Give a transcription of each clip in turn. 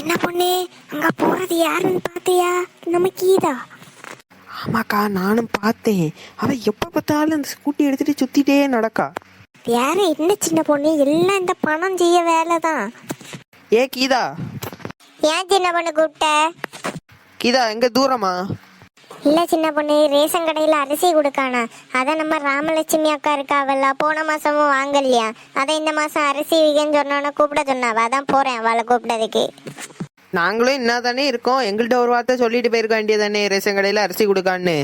என்ன பொண்ணு அங்க போறது யாருன்னு பாத்தியா? நம்ம கீதா. ஆமாக்கா, நானும் பார்த்தேன். அவ எப்ப பார்த்தாலும் அந்த ஸ்கூட்டி எடுத்துட்டு சுத்திட்டே நடக்கா. வேற என்ன சின்ன பொண்ணு, எல்லாம் இந்த பணம் செய்ய வேலை தான். ஏ கீதா. ஏன் சின்ன பொண்ணு கூப்பிட்ட? கீதா எங்க தூரமா? இல்ல சின்ன பொண்ணு, ரேஷன் கடையில அரிசி கொடுக்கானா, அதான் நம்ம ராமலட்சுமி அக்கா இருக்காவல்ல, போன மாசமும் வாங்கலையா, அதான் இந்த மாசம் அரிசி விற்கன்னு சொன்னோன்னு கூப்பிட சொன்னாவ, அதான் போறேன் அவளை கூப்பிட்டதுக்கு. நாங்களும் என்ன தானே இருக்கோம், எங்கள்கிட்ட ஒரு வார்த்தை சொல்லிட்டு போயிருக்க வேண்டியதானே ரேஷன் கடையில அரிசி கொடுக்கான்னு.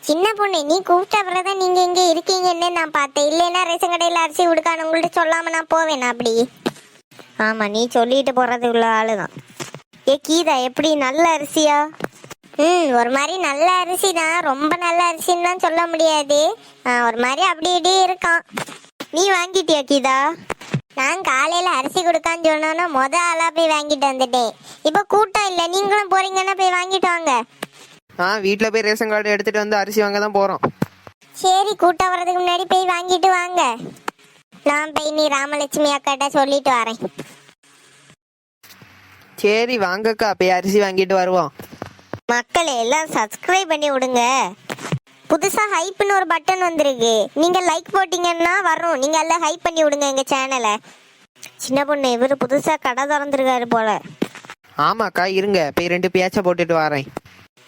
சின்ன பொண்ணு, நீ கூப்பிட்ட பிறகுதான் நீங்க இங்க இருக்கீங்கன்னு நான் பார்த்தேன். இல்லைன்னா ரேஷன் கடையில அரிசி கொடுக்கான்னு உங்கள்ட்ட சொல்லாம நான் போவேன் அப்படி. ஆமா, நீ சொல்லிட்டு போறது உள்ள ஆளுதான். ஏ கீதா, எப்படி நல்ல அரிசியா? ஒரு மாதிரி நல்ல அரிசி தான், ரொம்ப நல்ல அரிசின்னு தான் சொல்ல முடியாது. ஒரு மாதிரி அப்படி இப்படி இருக்கான். நீ வாங்கிட்டியா கீதா? நான் காலையில அரிசி கொடுக்கான்னு சொன்னோன்னா ஆளா போய் வாங்கிட்டு வந்துட்டேன். இப்போ கூட்டம் இல்லை, நீங்களும் போறீங்கன்னா போய் வாங்கிட்டு வாங்க. வீட்டில் போய் ரேஷன் கார்டு எடுத்துட்டு வந்து அரிசி வாங்க தான் போறோம். சரி, கூட்டம் வர்றதுக்கு முன்னாடி போய் வாங்கிட்டு வாங்க. நான் போய் நீ ராமலட்சுமி அக்காட்ட சொல்லிட்டு வரேன். சரி வாங்கக்கா, போய் அரிசி வாங்கிட்டு வருவோம். மக்களே எல்லாம் சப்ஸ்கிரைப் பண்ணி விடுங்க. புதுசா ஹைப்னு ஒரு பட்டன் வந்திருக்கு, நீங்க லைக் போட்டீங்கன்னா வரும். நீங்க எல்லாம் ஹைப் பண்ணி விடுங்க எங்க சேனலை. சின்ன பொண்ணு, இவரு புதுசா கடை திறந்துருக்காரு போல. ஆமாக்கா, இருங்க போய் 2 பேச்சை போட்டுட்டு வரேன்.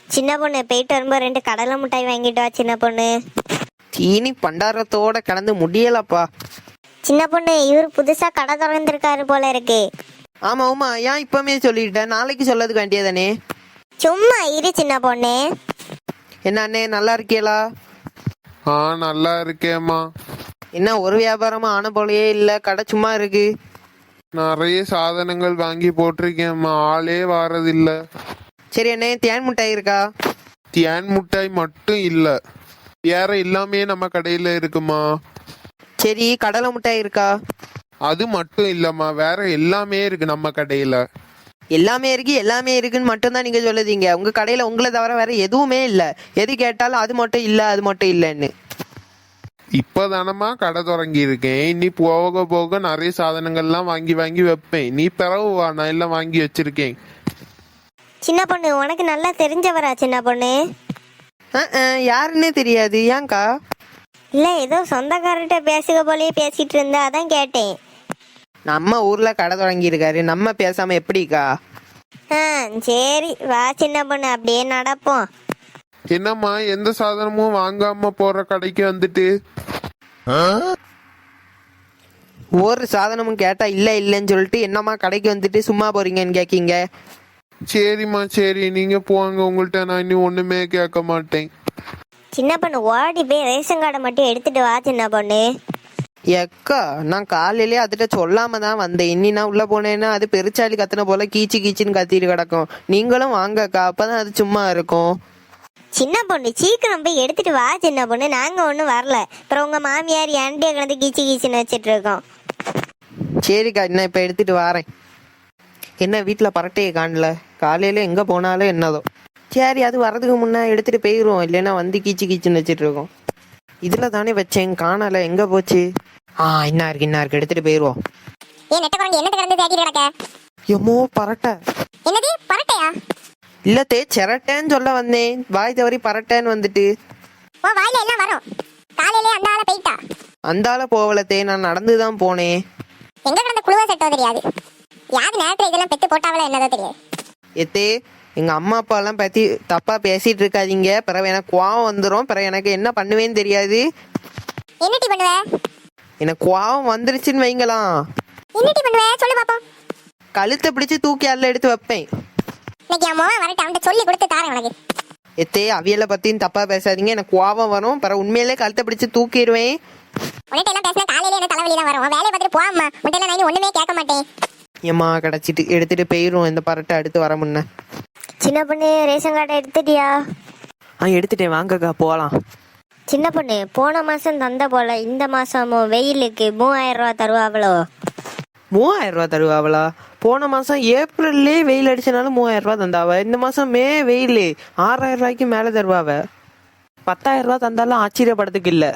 சின்ன பொண்ணு, போயிட்டு வரும்போது 2 கடலை மிட்டாய் வாங்கிட்டு வா சின்ன பொண்ணு. சீனி பண்டாரத்தோட கடந்து முடியலப்பா. சின்ன பொண்ணு, இவரு புதுசா கடை திறந்துருக்காரு போல இருக்கு. ஆமா ஆமா, ஏன் இப்பமே சொல்லிட்டேன், நாளைக்கு சொல்லதுக்கு வேண்டியதானே. சும்மா இரு சின்ன பொண்ணு. என்ன அண்ணே, நல்லா இருக்கீங்களா? நல்லா இருக்கேம்மா. என்ன ஒரு வியாபாரமா ஆன போலயே இல்ல, கடை சும்மா இருக்கு. நிறைய சாதனங்கள் வாங்கி போட்டிருக்கேம்மா, ஆளே வாரதில்ல. சரி அண்ணே, தேன் மிட்டாய் இருக்கா? தேன் மிட்டாய் மட்டும் இல்ல, வேற எல்லாமே நம்ம கடையில இருக்குமா. சரி, கடலை மிட்டாய் இருக்கா? அது மட்டும் இல்லம்மா, வேற எல்லாமே இருக்கு நம்ம கடையில. எல்லாமே இருக்கு எல்லாமே இருக்குன்னு மட்டும்தான் நீங்க சொல்லுதீங்க. உங்க கடையில உங்களை தவிர வேற எதுவுமே இல்ல. எது கேட்டாலும் அது மட்டும் இல்ல அது மட்டும் இல்லன்னு. இப்பதானம்மா கடை தொடங்கி இருக்கேன், இனி போக போக நிறைய சாதனங்கள்லாம் வாங்கி வாங்கி வைப்பேன். நீ பிறகு வா, நான் எல்லாம் வாங்கி வச்சிருக்கேன். சின்ன பொண்ணு, உனக்கு நல்லா தெரிஞ்சவரா சின்ன பொண்ணு? யாருன்னே தெரியாது. ஏன்க்கா? இல்ல, ஏதோ சொந்தக்காரர்கிட்ட பேசுக போலயே பேசிட்டு இருந்தா, அதான் கேட்டேன். நம்ம ஊர்ல கடை தொடங்கி இருக்காரு, நம்ம பேசாம எப்படிக்கா? சரி வா சின்ன பொண்ணு, அப்படியே நடப்போம். என்னம்மா, எந்த சாதனமும் வாங்காம போற கடைக்கு வந்துட்டு? ஒரு சாதனமும் கேட்டா இல்ல இல்லன்னு சொல்லிட்டு என்னம்மா கடைக்கு வந்துட்டு சும்மா போறீங்கன்னு கேக்கீங்க. சரிம்மா சரி, நீங்க போங்க, உங்கள்கிட்ட நான் இன்னும் ஒண்ணுமே கேட்க மாட்டேன். சின்ன பொண்ணு, ஓடி போய் ரேஷன் கார்டை மட்டும் எடுத்துட்டு வா சின்ன பொண்ணு. எக்கா, நான் காலையிலே அதுட்ட சொல்லாம தான் வந்தேன். இனி நான் உள்ள போனேன்னா அது பெருச்சாலி கத்துன போல கீச்சு கீச்சுன்னு கத்திட்டு கிடக்கும். நீங்களும் வாங்கக்கா, அப்பதான் அது சும்மா இருக்கும். சின்ன பொண்ணு, சீக்கிரம் போய் எடுத்துட்டு வா சின்ன பொண்ணு. நாங்க ஒன்றும் வரல, அப்புறம் உங்க மாமியார் ஏன்டே கிடந்து கீச்சு கீச்சுன்னு வச்சிட்டு இருக்கோம். சரிக்கா, என்ன இப்ப எடுத்துட்டு வரேன். என்ன வீட்டுல பரட்டையை காணல, காலையில எங்க போனாலும் என்னதோ. சரி, அது வர்றதுக்கு முன்னே எடுத்துட்டு போயிடுவோம், இல்லைன்னா வந்து கீச்சு கீச்சுன்னு வச்சிட்டு இருக்கோம். இதுல தானே வச்சேன், காணல, எங்க போச்சு? என்ன இருக்கு எடுத்துட்டு போயிருவோம். எம்மோ பரட்டை. என்னது பரட்டையா? இல்ல சிரட்டைன்னு சொல்ல வந்தேன், வாய் தவறி பரட்டைன்னு வந்துட்டு. வாயில எல்லாம் வரும். காலையிலே அந்த ஆள போயிட்டா. அந்த ஆள போவலத்தே, நான் நடந்துதான் போனேன். எங்க கிடந்த குழுவ செட்டோ தெரியாது, யாரு நேரத்துல இதெல்லாம் பெத்து போட்டாவல என்னதோ தெரியாது. எத்தே, எங்க அம்மா அப்பா எல்லாம் பத்தி தப்பா பேசிட்டு இருக்காதீங்க, பிறகு எனக்கு கோவம் வந்துடும். பிறகு எனக்கு என்ன பண்ணுவேன்னு தெரியாது. என்னடி பண்ணுவ? எனக்கு கோவம் வந்துருச்சுன்னு வைங்களாம். என்னடி பண்ணுவ சொல்லு பாப்போம். கழுத்தை பிடிச்சு தூக்கி அல்ல எடுத்து வைப்பேன். இன்னைக்கு அம்மா வரட்ட அவன்கிட்ட சொல்லி கொடுத்து தாரேன் உனக்கு. எத்தே, அவியலை பத்தியும் தப்பா பேசாதீங்க, எனக்கு கோவம் வரும். பிறகு உண்மையிலே கழுத்தை பிடிச்சு தூக்கிடுவேன். உன்கிட்ட எல்லாம் பேசினா காலையில என்ன தலைவலி தான் வரும். வேலையை பார்த்துட்டு போம்மா, உன்கிட்ட எல்லாம் நான் ஒண்ணுமே கேட்க மாட்டேன். ஏம்மா கிடைச்சிட்டு எடுத்துட்டு போயிரும், இந்த பரட்டை அடுத்து வர முன்ன. சின்ன பொண்ணு, ரேஷன் கார்டை எடுத்துட்டியா? எடுத்துட்டேன், வாங்கக்கா போகலாம். சின்ன பொண்ணு, போன மாசம் தந்த போல இந்த மாசமும் வெயிலுக்கு 3000 ரூபா தருவாங்களோ? 3000 ரூபா தருவாங்களா? போன மாசம் ஏப்ரல்லே வெயில் அடிச்சனாலும் 3000 ரூபா தந்தாவ. இந்த மாசம் மே வெயில் 6000 ரூபாய்க்கு மேல தருவாவ. 10,000 ரூபா தந்தாலும் ஆச்சரியப்படுறதுக்கு இல்ல.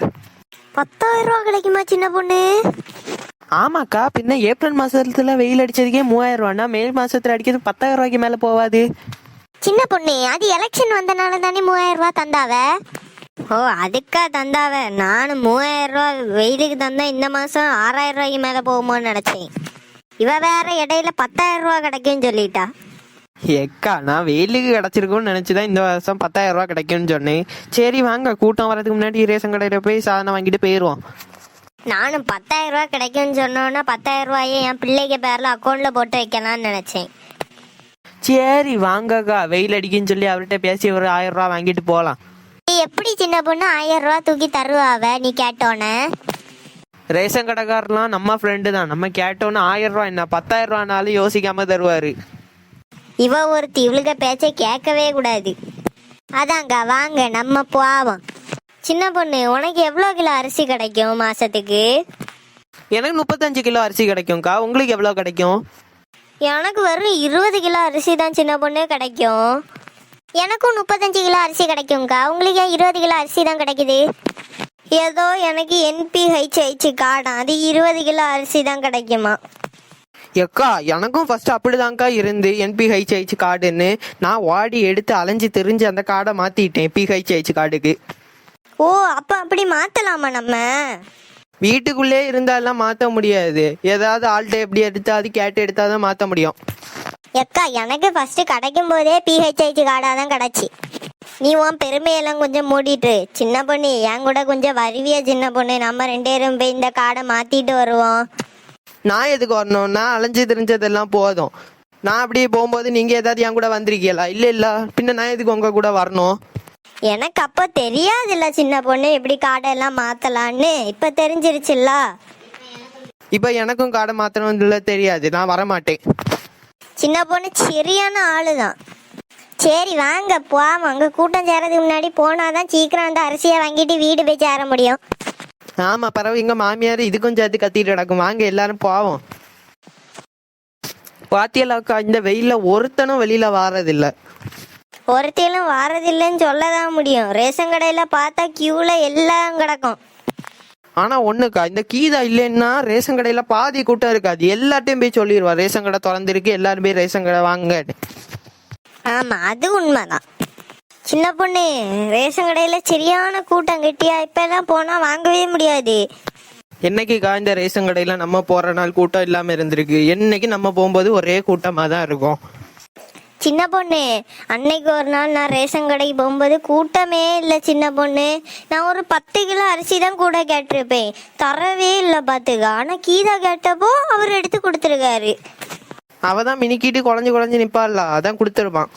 10,000 ரூபா கிடைக்குமா சின்ன பொண்ணு? ஆமாக்கா, பின்ன ஏப்ரல் மாசத்துல வெயில் அடிச்சதுக்கே 3000 ரூபான்னா மே மாசத்துல அடிக்கிறது 10,000 ரூபாய்க்கு மேல போவாது. சின்ன பொண்ணு, அது எலெக்ஷன் வந்தனால தானே 3000 ரூபா தந்தாவ. ஓ, அதுக்கா தந்தாவ. நானும் 3000 ரூபா வெயிலுக்கு தந்தா இந்த மாசம் 6000 ரூபாய்க்கு மேல போகுமோன்னு நினைச்சேன். இவ வேற இடையில 10,000 ரூபா கிடைக்கும்னு சொல்லிட்டா. எக்கா, நான் வெயிலுக்கு கிடைச்சிருக்கும்னு நினைச்சுதான் இந்த வருஷம் 10,000 ரூபாய் கிடைக்கும்னு சொன்னேன். சரி வாங்க, கூட்டம் வரதுக்கு முன்னாடி ரேஷன் கடையில போய் சாதனம் வாங்கிட்டு போயிடுவோம். நானும் 10,000 ரூபா கிடைக்கும்னு சொன்னோன்னா 10,000 ரூபாயை என் பிள்ளைக்கு பேர்ல அக்கௌண்ட்ல போட்டு வைக்கலாம்னு நினைச்சேன். சரி வாங்கக்கா, வெயில் அடிக்குன்னு சொல்லி அவர்கிட்ட பேசி ஒரு 1000 ரூபாய் வாங்கிட்டு போகலாம். நீ எப்படி சின்ன பொண்ணு 1000 ரூபா தூக்கி தருவாவ நீ கேட்டோன்னே? ரேஷன் கடைக்காரலாம் நம்ம ஃப்ரெண்டு தான். நம்ம கேட்டோன்னு 1000 ரூபாய் என்ன 10,000 ரூபானாலும் யோசிக்காம தருவாரு. இவ ஒருத்தி இவளுக பேச்சை கேட்கவே கூடாது. அதாங்க, வாங்க நம்ம போவோம். சின்ன பொண்ணு, உனக்கு எவ்வளோ கிலோ அரிசி கிடைக்கும் மாசத்துக்கு? எனக்கு 35 கிலோ அரிசி கிடைக்கும்க்கா. உங்களுக்கு எவ்வளோ கிடைக்கும்? எனக்கு வெறும் 20 கிலோ அரிசி தான் சின்ன பொண்ணு கிடைக்கும். எனக்கும் 35 கிலோ அரிசி கிடைக்கும்க்கா. உங்களுக்கு ஏன் 20 கிலோ அரிசி தான் கிடைக்குது? ஏதோ எனக்கு NPHH கார்டு, அது 20 கிலோ அரிசி தான் கிடைக்குமா? எக்கா, எனக்கும் ஃபர்ஸ்ட் அப்படிதான்க்கா இருந்து NPHH கார்டுன்னு. நான் ஓடி எடுத்து அலைஞ்சு தெரிஞ்சு அந்த கார்டை மாத்திட்டேன் PHH கார்டுக்கு. ஓ, அப்ப அப்படி மாத்தலாமா நம்ம? வீட்டுக்குள்ளே இருந்தாலாம் மாற்ற முடியாது. ஏதாவது ஆள்கிட்ட எப்படி எடுத்தா அது கேட்டு எடுத்தாதான் மாற்ற முடியும். எக்கா, எனக்கு ஃபர்ஸ்ட் கிடைக்கும் போதே PHH கார்டாக தான் கிடச்சி. நீ உன் பெருமையெல்லாம் கொஞ்சம் மூடிட்டு சின்ன பொண்ணு என் கூட கொஞ்சம் வருவியா சின்ன பொண்ணு? நம்ம 2 பேரும் போய் இந்த கார்டை மாத்திட்டு வருவோம். நான் எதுக்கு வரணும்? நான் அலைஞ்சு தெரிஞ்சதெல்லாம் போதும். நான் அப்படியே போகும்போது நீங்க ஏதாவது என் கூட வந்திருக்கீங்களா? இல்ல இல்ல, பின்ன நான் எதுக்கு உங்க கூட வரணும்? எனக்கு அப்போ தெரியாதுல்ல சின்ன பொண்ணு, எப்படி கார்டெல்லாம் மாத்தலான்னு. இப்ப தெரிஞ்சிருச்சுல்ல. இப்ப எனக்கும் கார்டை மாத்தணும்னு தெரியாது. நான் வரமாட்டேன். சின்ன பொண்ணு சரியான ஆளுதான். சரி வாங்க போவோம். அங்க கூட்டம் சேரதுக்கு முன்னாடி போனாதான் சீக்கிரம் அந்த அரிசியை வாங்கிட்டு வீடு போய் சேர முடியும். ஆமா, பரவாயில்ல. எங்க மாமியார் இதுக்கும் சேர்த்து கத்திட்டு கிடக்கும். வாங்க எல்லாரும் போவோம். பாத்தியலாக்கா, இந்த வெயில்ல ஒருத்தனும் வெளியில வாரதில்ல. ஒருத்தையிலும் வாரதில்லைன்னு சொல்லதான் முடியும். ரேஷன் கடையில பார்த்தா கியூல எல்லாம் கிடக்கும். ஆனா ஒண்ணுக்கா, இந்த கீதா இல்லைன்னா ரேஷன் கடையில பாதி கூட்டம் இருக்காது. எல்லார்ட்டையும் போய் சொல்லிடுவா ரேஷன் கடை திறந்திருக்கு, எல்லாரும் போய் ரேஷன் கடை வாங்க. ஆமா, அது உண்மைதான். சின்ன பொண்ணு, ரேஷன் கடையில சரியான கூட்டம் கட்டியா. இப்ப எல்லாம் போனா வாங்கவே முடியாது. என்னைக்குக்கா இந்த ரேஷன் கடையில நம்ம போற நாள் கூட்டம் இல்லாம இருந்திருக்கு? என்னைக்கு நம்ம போகும்போது ஒரே கூட்டமா தான் இருக்கும். சின்ன பொண்ணு, அன்னைக்கு ஒரு நாள் நான் ரேஷன் கடைக்கு போகும்போது கூட்டமே இல்லை சின்ன பொண்ணு. நான் ஒரு 10 கிலோ அரிசி தான் கூட கேட்டிருப்பேன், தரவே இல்லை பார்த்துக்க. ஆனா கீதா கேட்டப்போ அவர் எடுத்து கொடுத்துருக்காரு. அவதான் மினிக்கிட்டு குழஞ்சு குழஞ்சு நிப்பாள்ல, அதான் கொடுத்துருப்பான்.